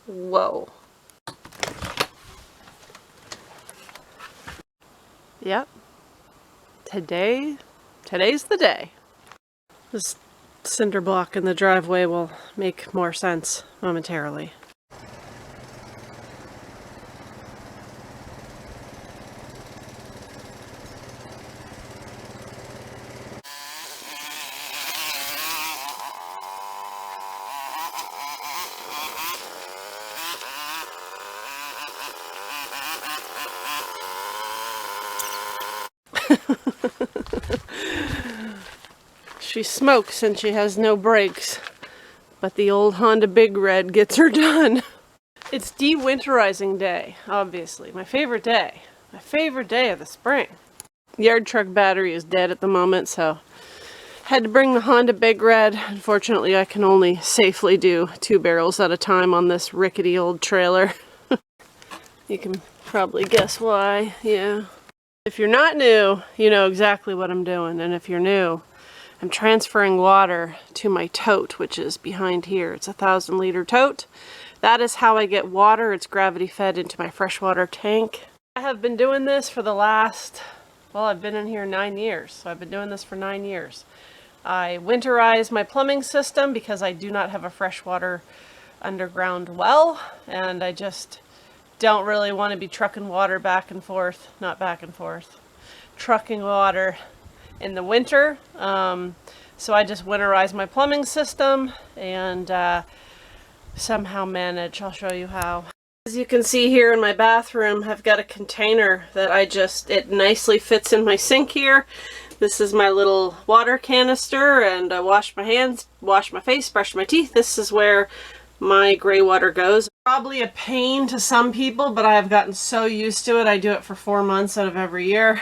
Whoa. Yep. Today's the day. This cinder block in the driveway will make more sense momentarily. She smokes and she has no brakes, but the old Honda Big Red gets her done. It's de-winterizing day, obviously. My favorite day. My favorite day of the spring. Yard truck battery is dead at the moment, so had to bring the Honda Big Red. Unfortunately, I can only safely do 2 barrels at a time on this rickety old trailer. You can probably guess why, yeah. If you're not new, you know exactly what I'm doing, and if you're new, I'm transferring water to my tote, which is behind here. It's a 1,000-liter tote. That is how I get water. It's gravity fed into my freshwater tank. I have been doing this for the last, well, I've been in here 9 years, so I've been doing this for 9 years. I winterize my plumbing system because I do not have a freshwater underground well, and I just don't really want to be trucking water back and forth, not back and forth, trucking water in the winter. So I just winterize my plumbing system and somehow manage. I'll show you how. As you can see here in my bathroom, I've got a container that it nicely fits in my sink here. This is my little water canister, and I wash my hands, wash my face, brush my teeth. This is where my gray water goes. Probably a pain to some people, but I have gotten so used to it. I do it for 4 months out of every year.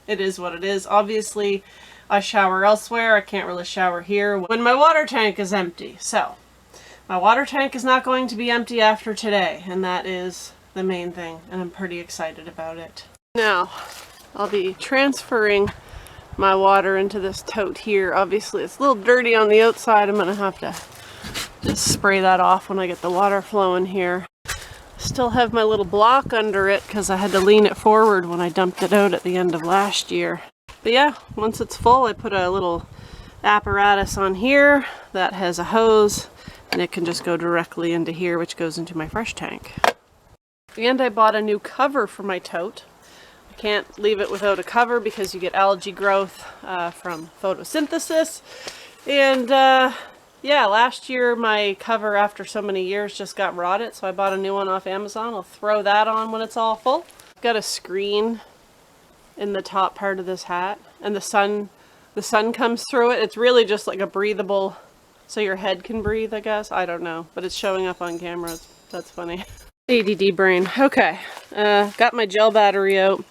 It is what it is. Obviously, I shower elsewhere. I can't really shower here when my water tank is empty. So, my water tank is not going to be empty after today, and that is the main thing, and I'm pretty excited about it. Now, I'll be transferring my water into this tote here. Obviously, it's a little dirty on the outside. I'm going to have to just spray that off when I get the water flowing here. Still have my little block under it because I had to lean it forward when I dumped it out at the end of last year. But yeah, once it's full, I put a little apparatus on here that has a hose, and it can just go directly into here, which goes into my fresh tank. And I bought a new cover for my tote. I can't leave it without a cover because you get algae growth from photosynthesis. And yeah, last year my cover after so many years just got rotted, so I bought a new one off Amazon. I'll throw that on when it's all full. I've got a screen in the top part of this hat, and the sun comes through it. It's really just like a breathable, so your head can breathe, I guess. I don't know, but it's showing up on camera. That's funny. ADD brain. Okay, got my gel battery out.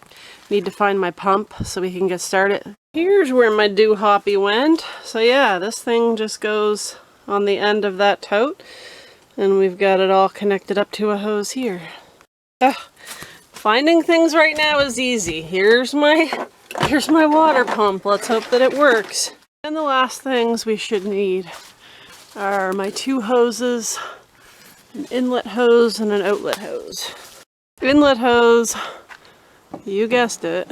Need to find my pump so we can get started. Here's where my doo-hoppy went. So yeah, this thing just goes on the end of that tote, and we've got it all connected up to a hose here. Finding things right now is easy. Here's my water pump. Let's hope that it works. And the last things we should need are my 2 hoses, an inlet hose and an outlet hose. Inlet hose, you guessed it.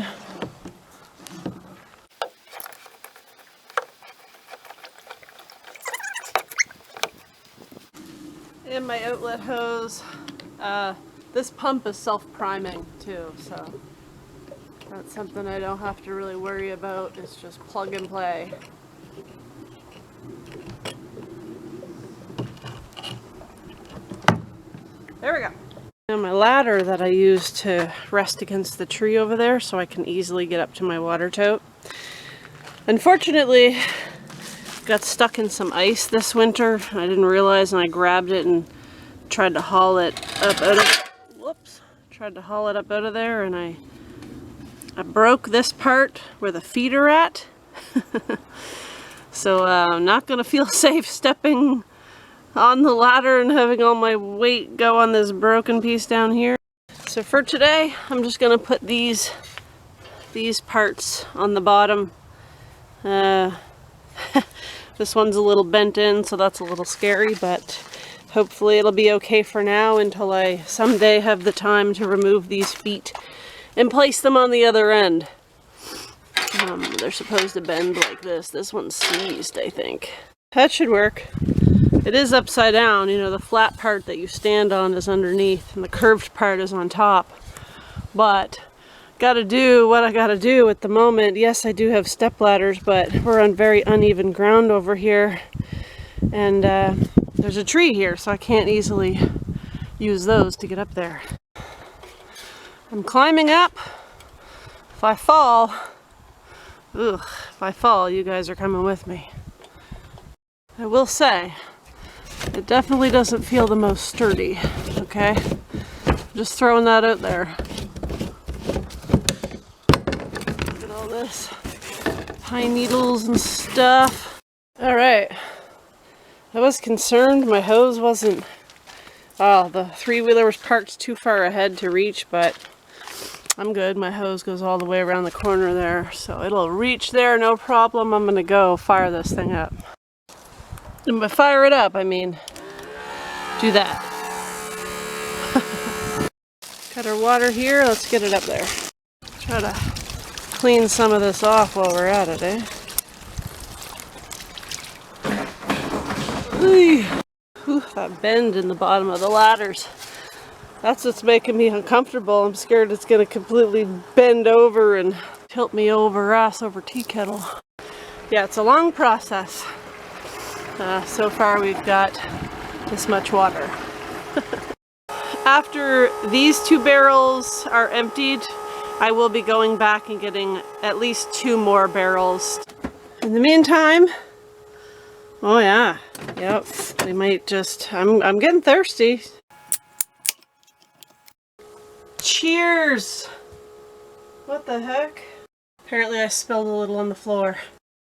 And my outlet hose, this pump is self-priming too, so that's something I don't have to really worry about. It's just plug and play. There we go. And my ladder that I use to rest against the tree over there so I can easily get up to my water tote. Unfortunately, got stuck in some ice this winter. I didn't realize, and I grabbed it and tried to haul it up out of, tried to haul it up out of there, and I broke this part where the feet are at. So I'm not gonna feel safe stepping on the ladder and having all my weight go on this broken piece down here. So for today, I'm just gonna put these parts on the bottom. This one's a little bent in, so that's a little scary, but Hopefully it'll be okay for now until I someday have the time to remove these feet and place them on the other end. They're supposed to bend like this. This one's seized, I think. That should work. It is upside down. You know, the flat part that you stand on is underneath and the curved part is on top. But gotta do what I gotta do at the moment. Yes, I do have step ladders, but we're on very uneven ground over here. And there's a tree here, so I can't easily use those to get up there. I'm climbing up. If I fall, you guys are coming with me. I will say, it definitely doesn't feel the most sturdy, okay? Just throwing that out there. Look at all this pine needles and stuff. All right, I was concerned my hose wasn't, the three-wheeler was parked too far ahead to reach, but I'm good. My hose goes all the way around the corner there, so it'll reach there, no problem. I'm gonna go fire this thing up. And by fire it up, I mean do that. Got our water here, let's get it up there. Try to clean some of this off while we're at it, eh? Whew, that bend in the bottom of the ladders. That's what's making me uncomfortable. I'm scared it's gonna completely bend over and tilt me over ass over tea kettle. Yeah, it's a long process. So far we've got this much water. After these 2 barrels are emptied, I will be going back and getting at least 2 more barrels. In the meantime, oh yeah, yep, we might just, I'm getting thirsty. Cheers! What the heck? Apparently I spilled a little on the floor.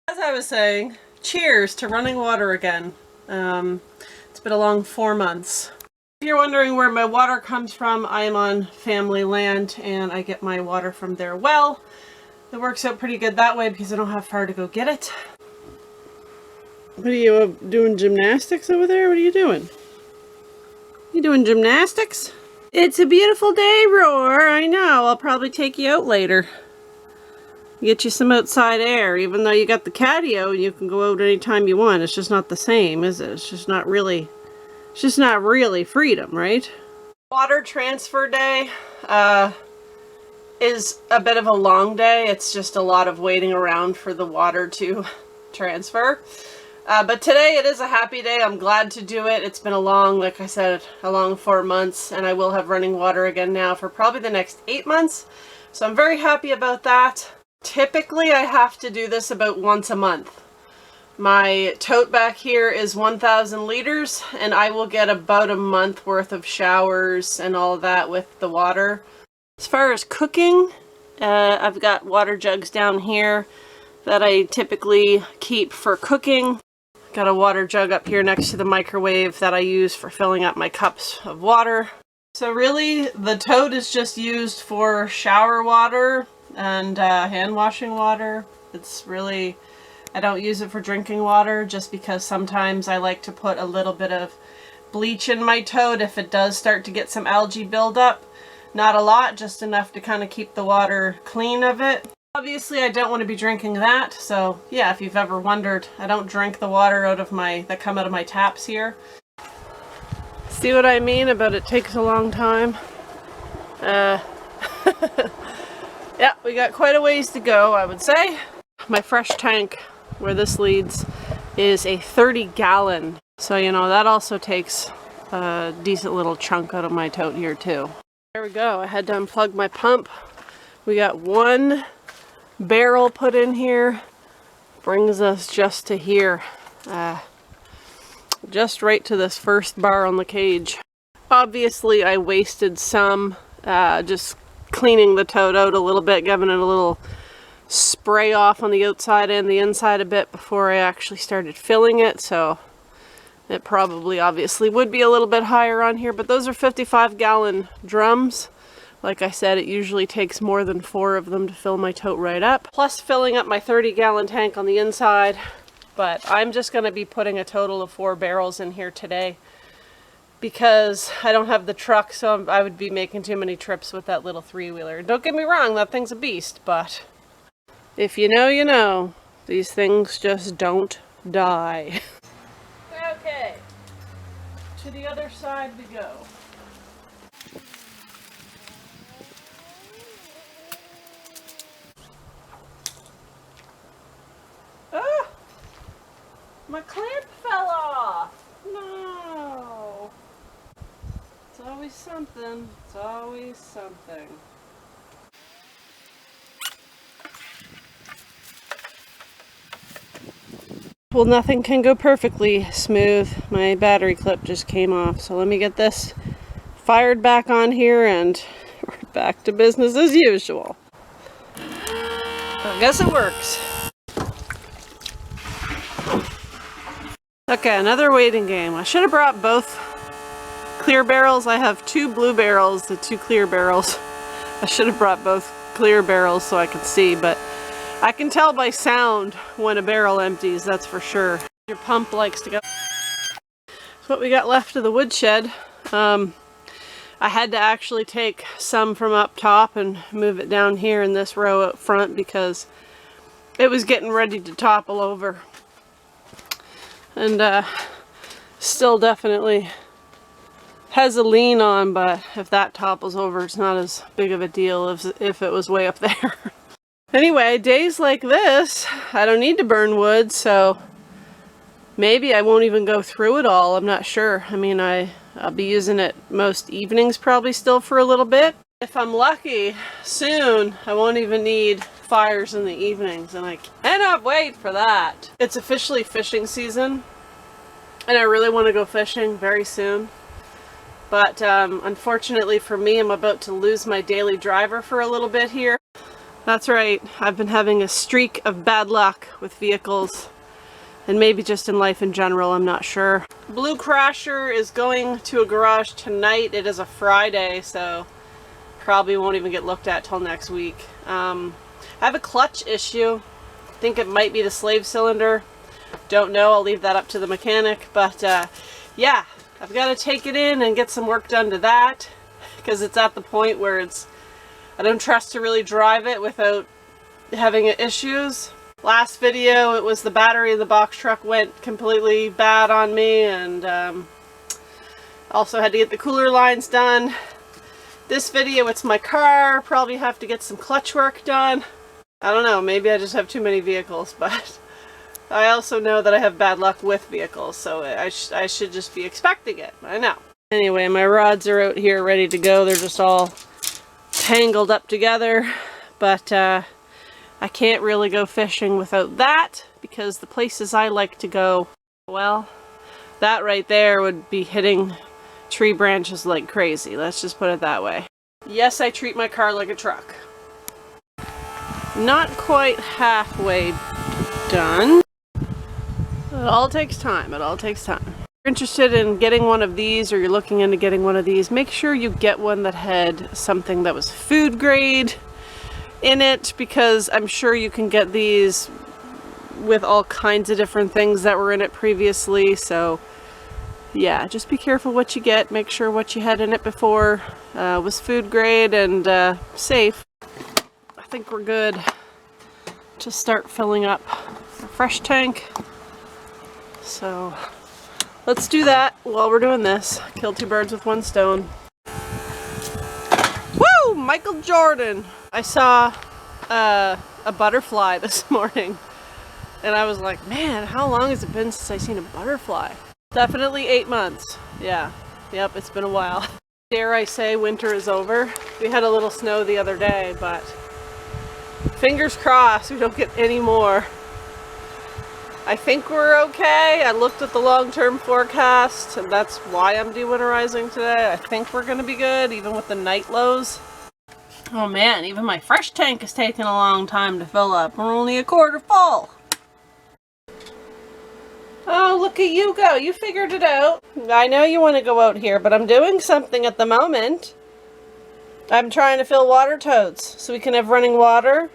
As I was saying, cheers to running water again. It's been a long 4 months. If you're wondering where my water comes from, I am on family land and I get my water from their well. It works out pretty good that way because I don't have far to go get it. What are you doing, gymnastics over there? What are you doing? You doing gymnastics? It's a beautiful day, Roar. I know. I'll probably take you out later. Get you some outside air, even though you got the catio and you can go out anytime you want. It's just not the same, is it? It's just not really freedom, right? Water transfer day is a bit of a long day. It's just a lot of waiting around for the water to transfer. But today it is a happy day. I'm glad to do it. It's been a long, like I said, a long 4 months, and I will have running water again now for probably the next 8 months. So I'm very happy about that. Typically I have to do this about once a month. My tote back here is 1,000 liters, and I will get about a month worth of showers and all of that with the water. As far as cooking, I've got water jugs down here that I typically keep for cooking. Got a water jug up here next to the microwave that I use for filling up my cups of water. So really, the tote is just used for shower water and hand washing water. It's really, I don't use it for drinking water just because sometimes I like to put a little bit of bleach in my tote if it does start to get some algae buildup. Not a lot, just enough to kind of keep the water clean of it. Obviously I don't want to be drinking that, so yeah, if you've ever wondered, I don't drink the water that come out of my taps here. See what I mean about it takes a long time? Yeah, we got quite a ways to go, I would say. My fresh tank, where this leads, is a 30-gallon. So, you know, that also takes a decent little chunk out of my tote here, too. There we go. I had to unplug my pump. We got 1 barrel put in here. Brings us just to here. Just right to this first bar on the cage. Obviously, I wasted some just cleaning the tote out a little bit, giving it a little spray off on the outside and the inside a bit before I actually started filling it, so it probably obviously would be a little bit higher on here, but those are 55-gallon drums. Like I said, it usually takes more than 4 of them to fill my tote right up, plus filling up my 30-gallon tank on the inside. But I'm just going to be putting a total of 4 barrels in here today. because I don't have the truck, so I would be making too many trips with that little three-wheeler. Don't get me wrong, that thing's a beast, but if you know, you know. These things just don't die. Okay, to the other side we go. Ah! My clamp fell off! No! It's always something. It's always something. Well, nothing can go perfectly smooth. My battery clip just came off, so let me get this fired back on here and we're back to business as usual. I guess it works. Okay, another waiting game. I should have brought both clear barrels. I have 2 blue barrels, the 2 clear barrels. I should have brought both clear barrels so I could see, but I can tell by sound when a barrel empties, that's for sure. Your pump likes to go. That's what we got left of the woodshed. I had to actually take some from up top and move it down here in this row up front because it was getting ready to topple over. And still definitely has a lean on, but if that topples over, it's not as big of a deal as if it was way up there. Anyway, days like this, I don't need to burn wood, so maybe I won't even go through it all. I'm not sure. I mean, I'll be using it most evenings probably still for a little bit. If I'm lucky, soon I won't even need fires in the evenings, and I cannot wait for that. It's officially fishing season, and I really want to go fishing very soon. But unfortunately for me, I'm about to lose my daily driver for a little bit here. That's right, I've been having a streak of bad luck with vehicles, and maybe just in life in general, I'm not sure. Blue Crasher is going to a garage tonight. It is a Friday, so probably won't even get looked at till next week. I have a clutch issue. I think it might be the slave cylinder. Don't know, I'll leave that up to the mechanic, but yeah, I've got to take it in and get some work done to that, because it's at the point where I don't trust to really drive it without having issues. Last video, it was the battery in the box truck went completely bad on me, and also had to get the cooler lines done. This video, it's my car. Probably have to get some clutch work done. I don't know, maybe I just have too many vehicles, but I also know that I have bad luck with vehicles, so I should just be expecting it. I know. Anyway, my rods are out here ready to go. They're just all tangled up together, but I can't really go fishing without that, because the places I like to go, well, that right there would be hitting tree branches like crazy. Let's just put it that way. Yes, I treat my car like a truck. Not quite halfway done. It all takes time. It all takes time. If you're interested in getting one of these, or you're looking into getting one of these, make sure you get one that had something that was food grade in it, because I'm sure you can get these with all kinds of different things that were in it previously. So yeah, just be careful what you get. Make sure what you had in it before was food grade and safe. I think we're good to start filling up a fresh tank. So let's do that while we're doing this. Kill 2 birds with 1 stone. Woo! Michael Jordan! I saw a butterfly this morning, and I was like, man, how long has it been since I've seen a butterfly? Definitely 8 months. Yeah. Yep, it's been a while. Dare I say winter is over? We had a little snow the other day, but fingers crossed we don't get any more. I think we're okay. I looked at the long-term forecast, and that's why I'm de-winterizing today. I think we're gonna be good, even with the night lows. Oh man, even my fresh tank is taking a long time to fill up. We're only a quarter full. Oh, look at you go. You figured it out. I know you want to go out here, but I'm doing something at the moment. I'm trying to fill water totes so we can have running water.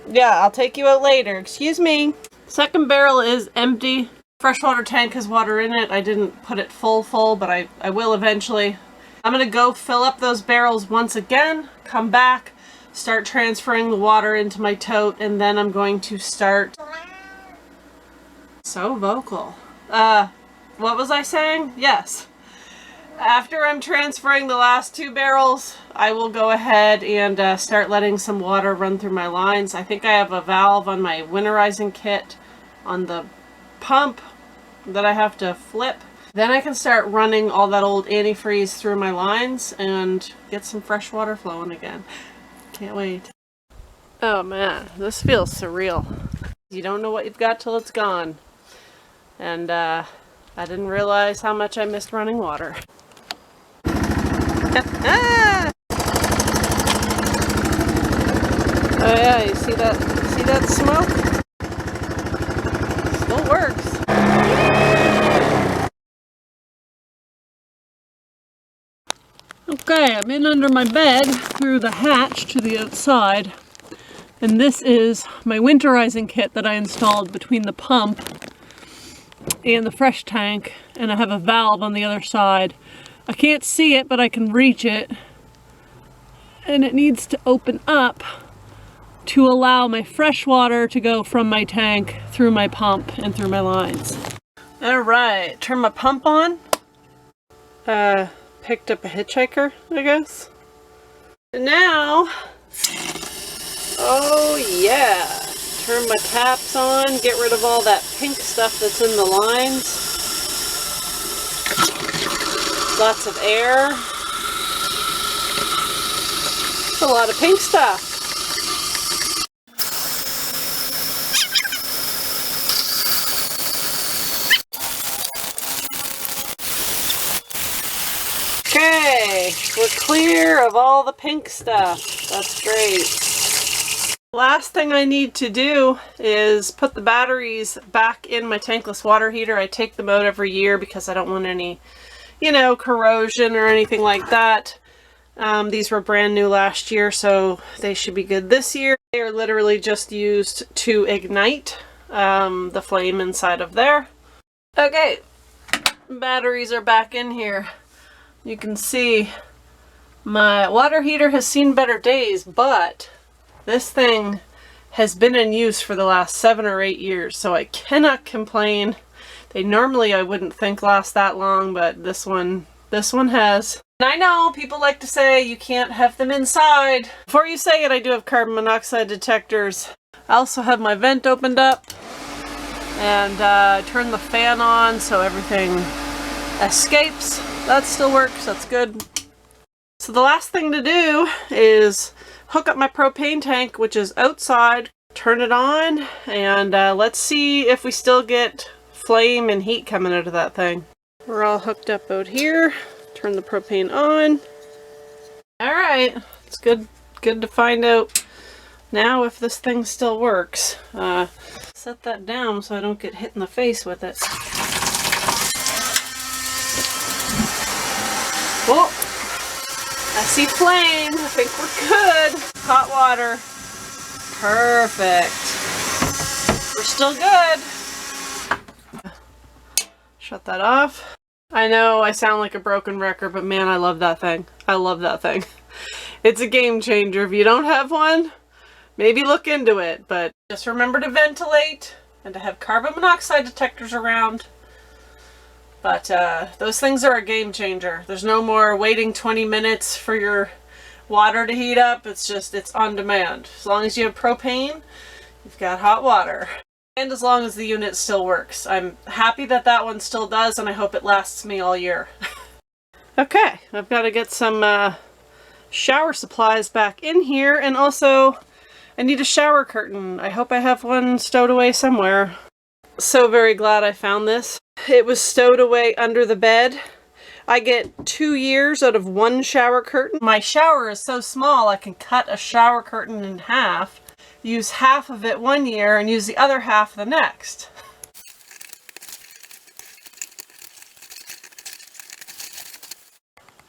Yeah, I'll take you out later. Excuse me. Second barrel is empty. Freshwater tank has water in it. I didn't put it full, but I will eventually. I'm gonna go fill up those barrels once again, come back, start transferring the water into my tote, and then I'm going to start... So vocal. What was I saying? Yes. After I'm transferring the last 2 barrels, I will go ahead and start letting some water run through my lines. I think I have a valve on my winterizing kit on the pump that I have to flip. Then I can start running all that old antifreeze through my lines and get some fresh water flowing again. Can't wait. Oh man, this feels surreal. You don't know what you've got till it's gone. And I didn't realize how much I missed running water. Oh yeah, you see that smoke? Still works. Okay, I'm in under my bed through the hatch to the outside, and this is my winterizing kit that I installed between the pump and the fresh tank, and I have a valve on the other side. I can't see it, but I can reach it, and it needs to open up to allow my fresh water to go from my tank through my pump and through my lines. Alright, turn my pump on. Picked up a hitchhiker, I guess. And now, oh yeah, turn my taps on, get rid of all that pink stuff that's in the lines. Lots of air. It's a lot of pink stuff. Okay, we're clear of all the pink stuff. That's great. Last thing I need to do is put the batteries back in my tankless water heater. I take them out every year because I don't want any, you know, corrosion or anything like that. These were brand new last year, so they should be good this year. They are literally just used to ignite the flame inside of there. Okay, batteries are back in here. You can see my water heater has seen better days, but this thing has been in use for the last 7 or 8 years, so I cannot complain. They normally I wouldn't think last that long, but this one has. And I know people like to say you can't have them inside. Before you say it, I do have carbon monoxide detectors. I also have my vent opened up, and turn the fan on so everything escapes. That still works, that's good. So the last thing to do is hook up my propane tank, which is outside, turn it on, and let's see if we still get flame and heat coming out of that thing. We're all hooked up out here. Turn the propane on. Alright, it's good to find out now if this thing still works. Set that down so I don't get hit in the face with it. Oh, I see flame. I think we're good. Hot water. Perfect. We're still good. Shut that off. I know I sound like a broken record, but man, I love that thing. I love that thing. It's a game changer. If you don't have one, maybe look into it, but just remember to ventilate and to have carbon monoxide detectors around. But those things are a game changer. There's no more waiting 20 minutes for your water to heat up. It's on demand. As long as you have propane, you've got hot water. And as long as the unit still works. I'm happy that that one still does, and I hope it lasts me all year. Okay, I've got to get some shower supplies back in here, and also I need a shower curtain. I hope I have one stowed away somewhere. So very glad I found this. It was stowed away under the bed. I get 2 years out of 1 shower curtain. My shower is so small I can cut a shower curtain in half, use half of it 1 year, and use the other half the next.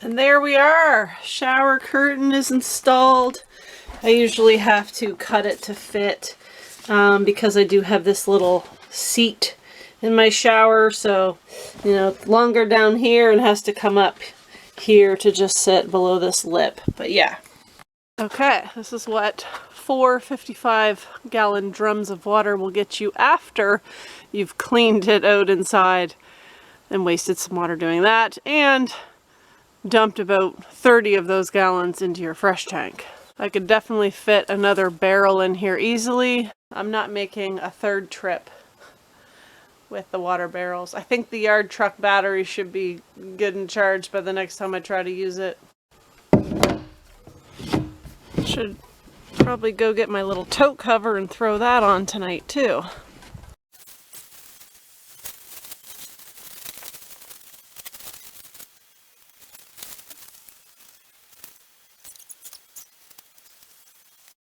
And there we are. Shower curtain is installed. I usually have to cut it to fit because I do have this little seat in my shower, so, you know, it's longer down here and has to come up here to just sit below this lip. But yeah. Okay, this is what 4 55-gallon drums of water will get you after you've cleaned it out inside and wasted some water doing that, and dumped about 30 of those gallons into your fresh tank. I could definitely fit another barrel in here easily. I'm not making a third trip with the water barrels. I think the yard truck battery should be good and charged by the next time I try to use it. Should probably go get my little tote cover and throw that on tonight too.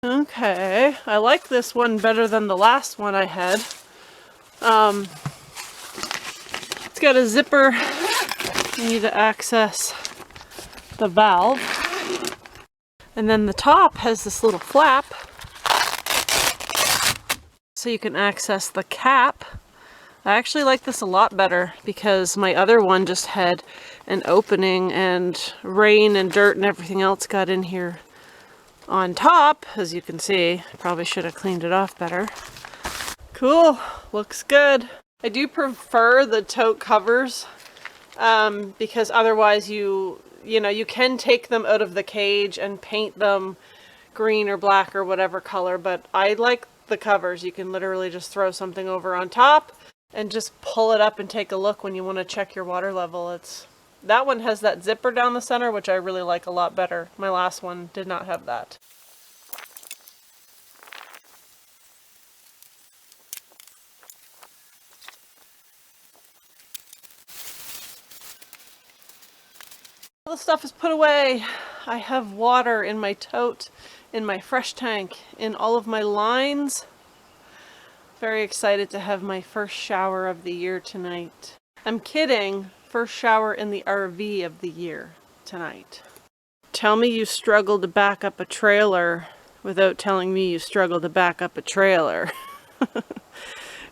Okay, I like this one better than the last one I had. It's got a zipper. You need to access the valve. And then the top has this little flap so you can access the cap. I actually like this a lot better because my other one just had an opening and rain and dirt and everything else got in here on top, as you can see. Probably should have cleaned it off better. Cool, looks good. I do prefer the tote covers because otherwise you can take them out of the cage and paint them green or black or whatever color, but I like the covers. You can literally just throw something over on top and just pull it up and take a look when you want to check your water level. That one has that zipper down the center, which I really like a lot better. My last one did not have that. All the stuff is put away. I have water in my tote, in my fresh tank, in all of my lines. Very excited to have my first shower of the year tonight. I'm kidding. First shower in the RV of the year tonight. Tell me you struggle to back up a trailer without telling me you struggle to back up a trailer.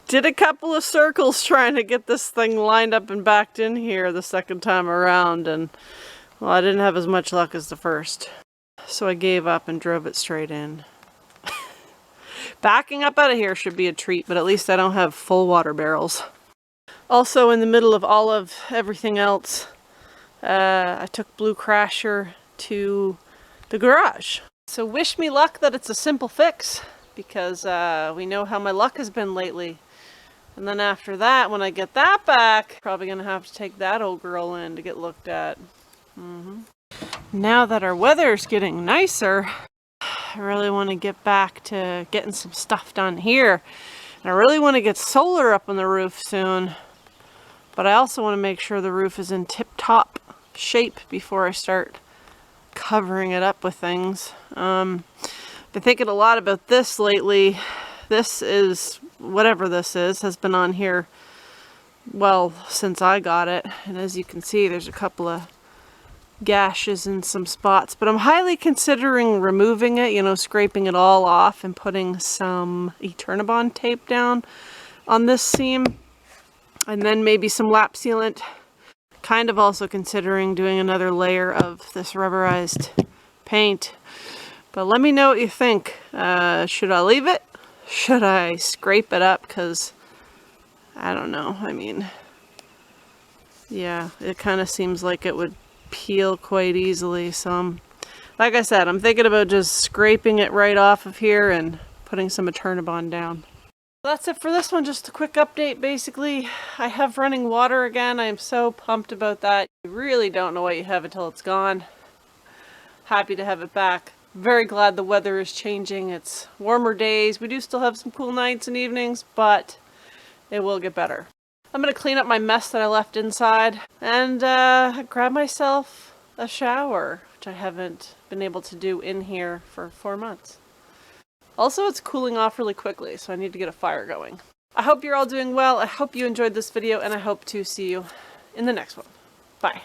Did a couple of circles trying to get this thing lined up and backed in here the second time around, and well, I didn't have as much luck as the first. So I gave up and drove it straight in. Backing up out of here should be a treat, but at least I don't have full water barrels. Also, in the middle of all of everything else, I took Blue Crasher to the garage. So wish me luck that it's a simple fix, because we know how my luck has been lately. And then after that, when I get that back, probably gonna have to take that old girl in to get looked at. Now that our weather's getting nicer, I really want to get back to getting some stuff done here. And I really want to get solar up on the roof soon. But I also want to make sure the roof is in tip-top shape before I start covering it up with things. Been thinking a lot about this lately. This is, whatever this is, has been on here, well, since I got it. And as you can see, there's a couple of gashes in some spots. But I'm highly considering removing it, scraping it all off and putting some Eternabond tape down on this seam. And then maybe some lap sealant. Kind of also considering doing another layer of this rubberized paint. But let me know what you think. Should I leave it? Should I scrape it up? Because I don't know. I mean, yeah, it kind of seems like it would peel quite easily. So like I said, I'm thinking about just scraping it right off of here and putting some Eternabond down. That's it for this one. Just a quick update. Basically, I have running water again. I am so pumped about that. You really don't know what you have until it's gone. Happy to have it back. Very glad the weather is changing. It's warmer days. We do still have some cool nights and evenings, but it will get better. I'm going to clean up my mess that I left inside and grab myself a shower, which I haven't been able to do in here for 4 months. Also, it's cooling off really quickly, so I need to get a fire going. I hope you're all doing well. I hope you enjoyed this video, and I hope to see you in the next one. Bye.